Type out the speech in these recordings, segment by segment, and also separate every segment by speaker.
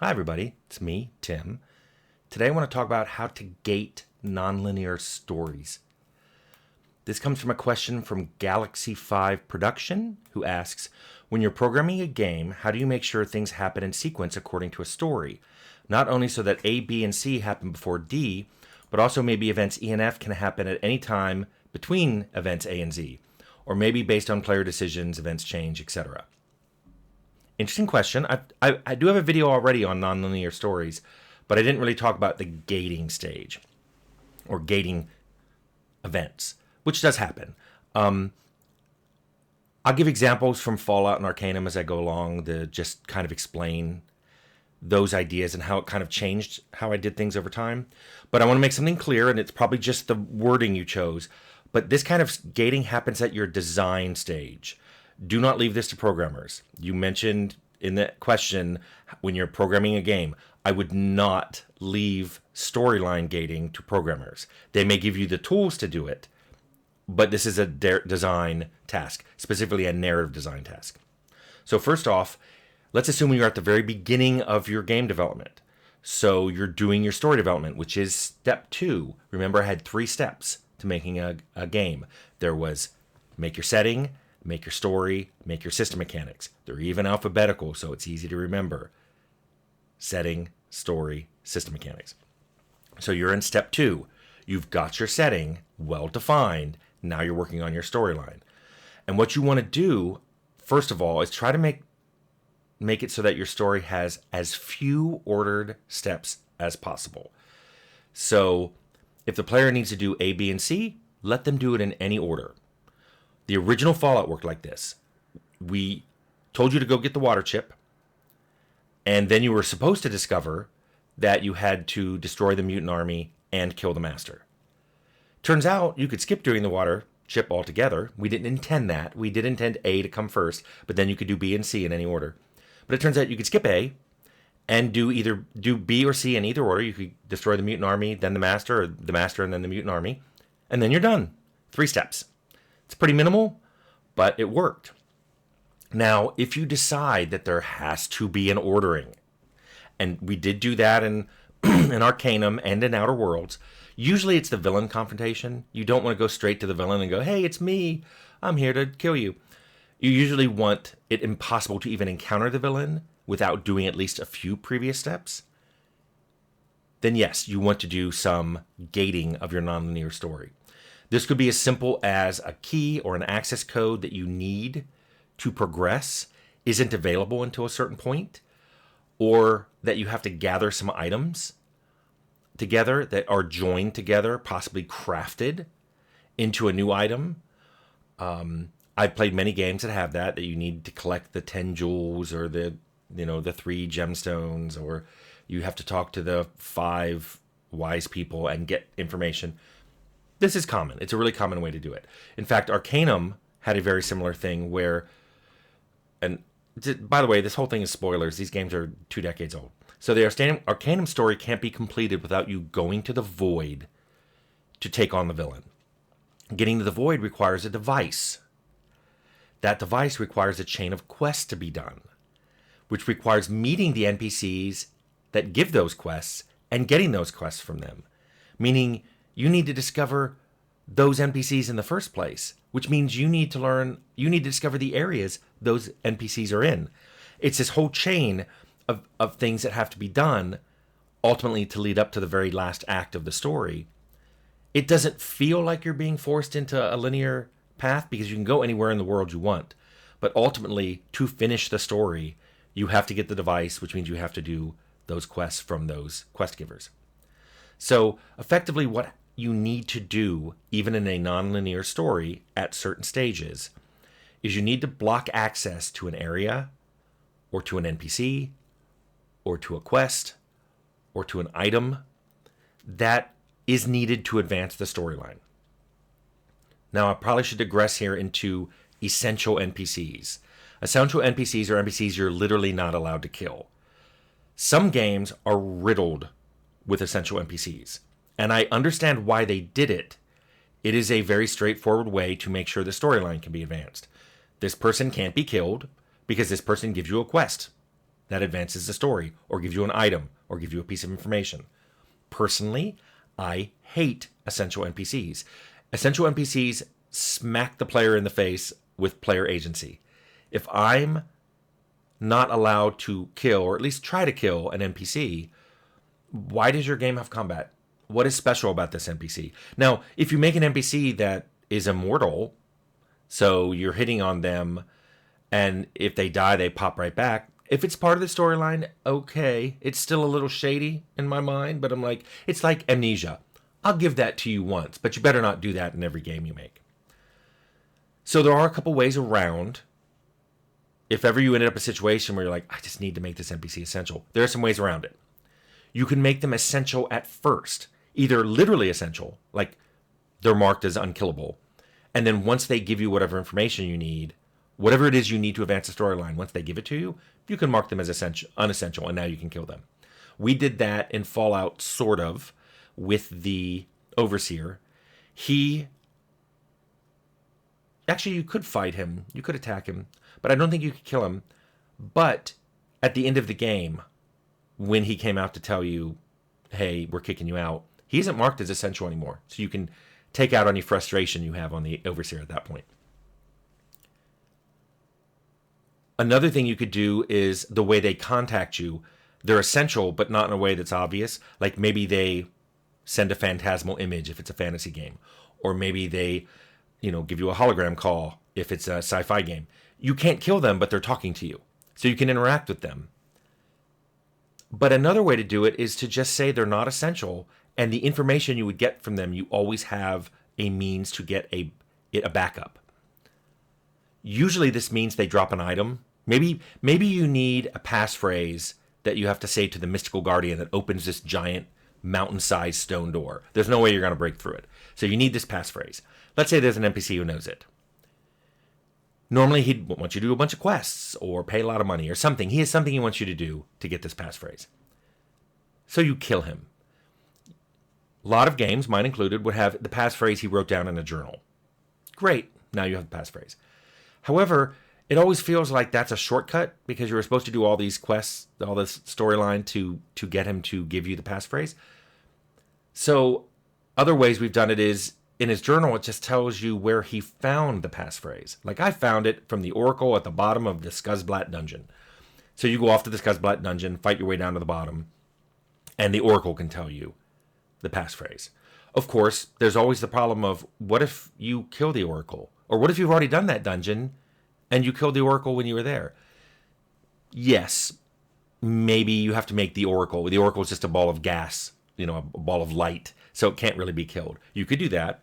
Speaker 1: Hi, everybody. It's me, Tim. Today I want to talk about how to gate nonlinear stories. This comes from a question from Galaxy 5 Production, who asks, when you're programming a game, how do you make sure things happen in sequence according to a story? Not only so that A, B, and C happen before D, but also maybe events E and F can happen at any time between events A and Z, or maybe based on player decisions, events change, etc. Interesting question. I do have a video already on nonlinear stories, but I didn't really talk about the gating stage or gating events, which does happen. I'll give examples from Fallout and Arcanum as I go along to just kind of explain those ideas and how it kind of changed how I did things over time. But I want to make something clear, and it's probably just the wording you chose. But this kind of gating happens at your design stage. Do not leave this to programmers. You mentioned in the question, when you're programming a game, I would not leave storyline gating to programmers. They may give you the tools to do it, but this is a design task, specifically a narrative design task. So first off, let's assume you're at the very beginning of your game development. So you're doing your story development, which is step 2. Remember, I had 3 steps to making a game. There was make your setting, make your story, make your system mechanics. They're even alphabetical, so it's easy to remember. Setting, story, system mechanics. So you're in step 2. You've got your setting well defined. Now you're working on your storyline. And what you want to do, first of all, is try to make it so that your story has as few ordered steps as possible. So if the player needs to do A, B, and C, let them do it in any order. The original Fallout worked like this. We told you to go get the water chip, and then you were supposed to discover that you had to destroy the mutant army and kill the master. Turns out you could skip doing the water chip altogether. We didn't intend that. We did intend A to come first, but then you could do B and C in any order. But it turns out you could skip A and do B or C in either order. You could destroy the mutant army, then the master, or the master and then the mutant army, and then you're done. 3 steps. It's pretty minimal, but it worked. Now, if you decide that there has to be an ordering, and we did do that in in Arcanum and in Outer Worlds, usually it's the villain confrontation. You don't want to go straight to the villain and go, hey, it's me. I'm here to kill you. You usually want it impossible to even encounter the villain without doing at least a few previous steps. Then yes, you want to do some gating of your nonlinear story. This could be as simple as a key or an access code that you need to progress isn't available until a certain point, or that you have to gather some items together that are joined together, possibly crafted into a new item. I've played many games that have that you need to collect the 10 jewels or the 3 gemstones, or you have to talk to the 5 wise people and get information. This is common. It's a really common way to do it. In fact, Arcanum had a very similar thing where, and by the way, this whole thing is spoilers. These games are 2 decades old. So the Arcanum story can't be completed without you going to the Void to take on the villain. Getting to the Void requires a device. That device requires a chain of quests to be done, which requires meeting the NPCs that give those quests and getting those quests from them. Meaning, you need to discover those NPCs in the first place, which means you need to discover the areas those NPCs are in. It's this whole chain of things that have to be done ultimately to lead up to the very last act of the story. It doesn't feel like you're being forced into a linear path because you can go anywhere in the world you want. But ultimately, to finish the story, you have to get the device, which means you have to do those quests from those quest givers. So effectively, what you need to do, even in a nonlinear story at certain stages, is you need to block access to an area or to an NPC or to a quest or to an item that is needed to advance the storyline. Now, I probably should digress here into essential NPCs. Essential NPCs are NPCs you're literally not allowed to kill. Some games are riddled with essential NPCs, and I understand why they did it. It is a very straightforward way to make sure the storyline can be advanced. This person can't be killed because this person gives you a quest. that advances the story, or gives you an item, or gives you a piece of information. Personally, I hate essential NPCs. Essential NPCs smack the player in the face with player agency. If I'm not allowed to kill, or at least try to kill, an NPC, why does your game have combat? What is special about this NPC? Now, if you make an NPC that is immortal, so you're hitting on them, and if they die, they pop right back. If it's part of the storyline, okay. It's still a little shady in my mind, but I'm like, it's like Amnesia. I'll give that to you once, but you better not do that in every game you make. So there are a couple ways around. If ever you ended up in a situation where you're like, I just need to make this NPC essential, there are some ways around it. You can make them essential at first, either literally essential, like they're marked as unkillable, and then once they give you whatever information you need, whatever it is you need to advance the storyline, once they give it to you, you can mark them as unessential, and now you can kill them. We did that in Fallout, sort of, with the Overseer. Actually, you could fight him, you could attack him, but I don't think you could kill him. But at the end of the game, when he came out to tell you, hey, we're kicking you out, he isn't marked as essential anymore. So you can take out any frustration you have on the Overseer at that point. Another thing you could do is the way they contact you. They're essential, but not in a way that's obvious. Like maybe they send a phantasmal image if it's a fantasy game. Or maybe they, give you a hologram call if it's a sci-fi game. You can't kill them, but they're talking to you. So you can interact with them. But another way to do it is to just say they're not essential, and the information you would get from them, you always have a means to get a backup. Usually this means they drop an item. Maybe you need a passphrase that you have to say to the mystical guardian that opens this giant mountain-sized stone door. There's no way you're going to break through it. So you need this passphrase. Let's say there's an NPC who knows it. Normally he'd want you to do a bunch of quests or pay a lot of money or something. He has something he wants you to do to get this passphrase. So you kill him. A lot of games, mine included, would have the passphrase he wrote down in a journal. Great, now you have the passphrase. However, it always feels like that's a shortcut because you were supposed to do all these quests, all this storyline to get him to give you the passphrase. So other ways we've done it is in his journal, it just tells you where he found the passphrase. Like I found it from the Oracle at the bottom of the Skuzzblat dungeon. So you go off to the Skuzzblat dungeon, fight your way down to the bottom, and the Oracle can tell you the passphrase. Of course, there's always the problem of what if you kill the Oracle? Or what if you've already done that dungeon and you killed the Oracle when you were there? Yes, maybe you have to make the Oracle. The Oracle is just a ball of gas, a ball of light, so it can't really be killed. You could do that.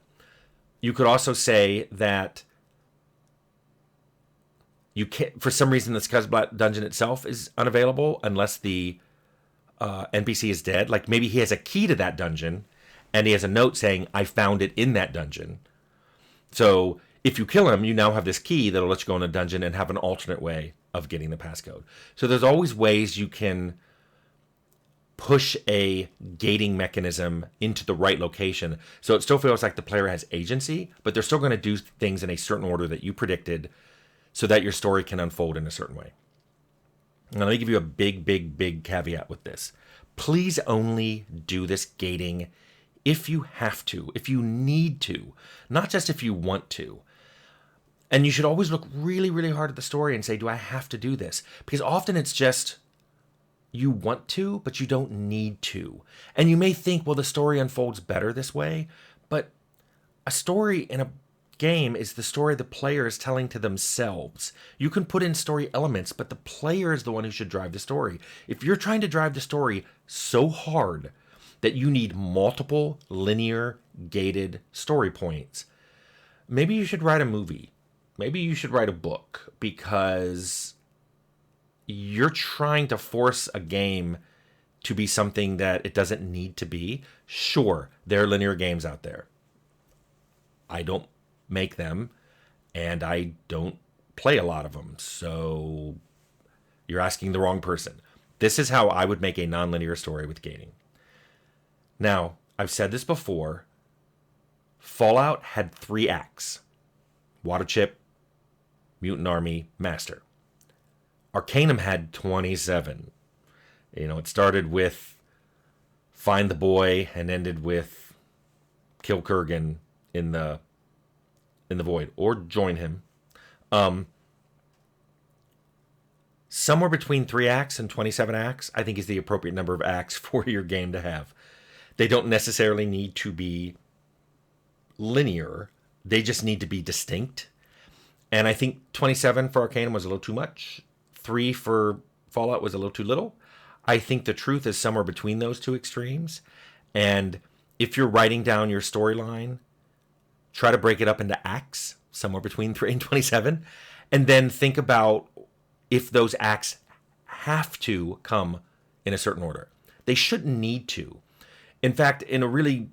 Speaker 1: You could also say that you can't, for some reason, the Skuzzblat dungeon itself is unavailable unless the NPC is dead. Like maybe he has a key to that dungeon and he has a note saying, I found it in that dungeon. So if you kill him, you now have this key that'll let you go in a dungeon and have an alternate way of getting the passcode. So there's always ways you can push a gating mechanism into the right location. So it still feels like the player has agency, but they're still going to do things in a certain order that you predicted so that your story can unfold in a certain way. Now, let me give you a big caveat with this. Please only do this gating if you have to, if you need to, not just if you want to. And you should always look really hard at the story and say, do I have to do this? Because often it's just you want to, but you don't need to. And you may think, well, the story unfolds better this way, but a story in a game is the story the player is telling to themselves. You can put in story elements, but the player is the one who should drive the story. If you're trying to drive the story so hard that you need multiple linear gated story points, maybe you should write a movie. Maybe you should write a book, because you're trying to force a game to be something that it doesn't need to be. Sure, there are linear games out there. I don't make them, and I don't play a lot of them, so you're asking the wrong person. This is how I would make a non-linear story with gating. Now, I've said this before. Fallout had 3 acts. Water Chip, Mutant Army, Master. Arcanum had 27. It started with find the boy and ended with kill Kurgan in the void or join him. Somewhere between 3 acts and 27 acts, I think, is the appropriate number of acts for your game to have. They don't necessarily need to be linear. They just need to be distinct. And I think 27 for Arcanum was a little too much. 3 for Fallout was a little too little. I think the truth is somewhere between those two extremes. And if you're writing down your storyline, try to break it up into acts, somewhere between 3 and 27. And then think about if those acts have to come in a certain order. They shouldn't need to. In fact, in a really,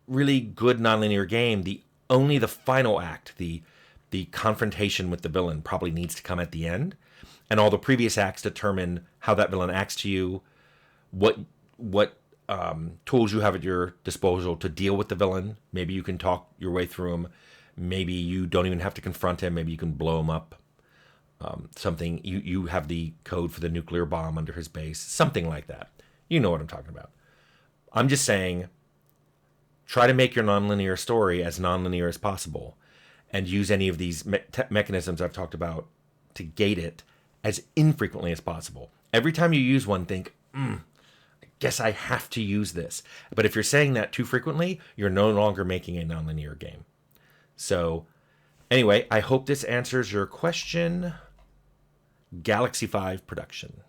Speaker 1: really good nonlinear game, only the final act, the confrontation with the villain, probably needs to come at the end. And all the previous acts determine how that villain acts to you, what tools you have at your disposal to deal with the villain. Maybe you can talk your way through him. Maybe you don't even have to confront him. Maybe you can blow him up. Something, you have the code for the nuclear bomb under his base. Something like that. You know what I'm talking about. I'm just saying, try to make your nonlinear story as nonlinear as possible and use any of these mechanisms I've talked about to gate it as infrequently as possible. Every time you use one, think, I guess I have to use this. But if you're saying that too frequently, you're no longer making a nonlinear game. So anyway, I hope this answers your question. Galaxy 5 production.